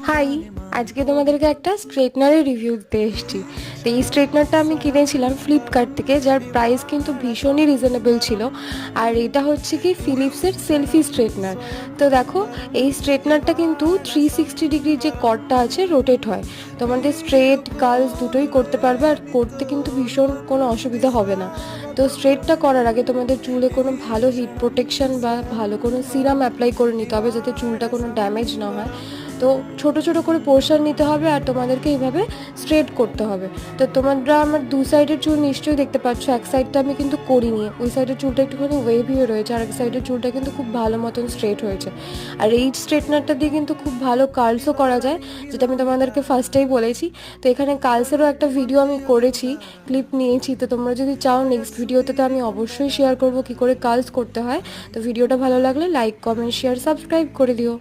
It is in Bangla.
হাই, আজকে তোমাদেরকে একটা স্ট্রেটনারের রিভিউ দিতে এসেছি। তো এই স্ট্রেটনারটা আমি কিনেছিলাম ফ্লিপকার্ট থেকে, যার প্রাইস কিন্তু ভীষণই রিজনেবল ছিল। আর এটা হচ্ছে কি ফিলিপসের সেলফি স্ট্রেটনার। তো দেখো, এই স্ট্রেটনারটা কিন্তু 360 ডিগ্রি যে কর্ডটা আছে রোটেট হয়, তোমাদের স্ট্রেট কার্লস দুটোই করতে পারবে, আর করতে কিন্তু ভীষণ কোনো অসুবিধা হবে না। তো স্ট্রেটটা করার আগে তোমাদের চুলে কোনো ভালো হিট প্রোটেকশন বা ভালো কোনো সিরাম অ্যাপ্লাই করে নিতে হবে, যাতে চুলটা কোনো ড্যামেজ না হয়। তো ছোট ছোট করে পোর্শন নিতে হবে আর তোমাদেরকে এইভাবে স্ট্রেট করতে হবে। তো তোমরা আমার দু সাইডের চুল নিশ্চয়ই দেখতে পাচ্ছ, এক সাইডটা আমি কিন্তু করিনি, ওই সাইডের চুলটা একটুখানি ওয়েভি হয়ে রয়েছে, আর এক সাইডের চুলটা কিন্তু খুব ভালো মতন স্ট্রেট হয়েছে। আর এই স্ট্রেটনারটা দিয়ে কিন্তু খুব ভালো কার্লসও করা যায়, যেটা আমি তোমাদেরকে ফার্স্টেই বলেছি। তো এখানে কার্লসেরও একটা ভিডিও আমি করেছি, ক্লিপ নিয়েছি। তো তোমরা যদি চাও নেক্সট ভিডিওতে, তো আমি অবশ্যই শেয়ার করবো কী করে কার্লস করতে হয়। তো ভিডিওটা ভালো লাগলে লাইক, কমেন্ট, শেয়ার, সাবস্ক্রাইব করে দিও।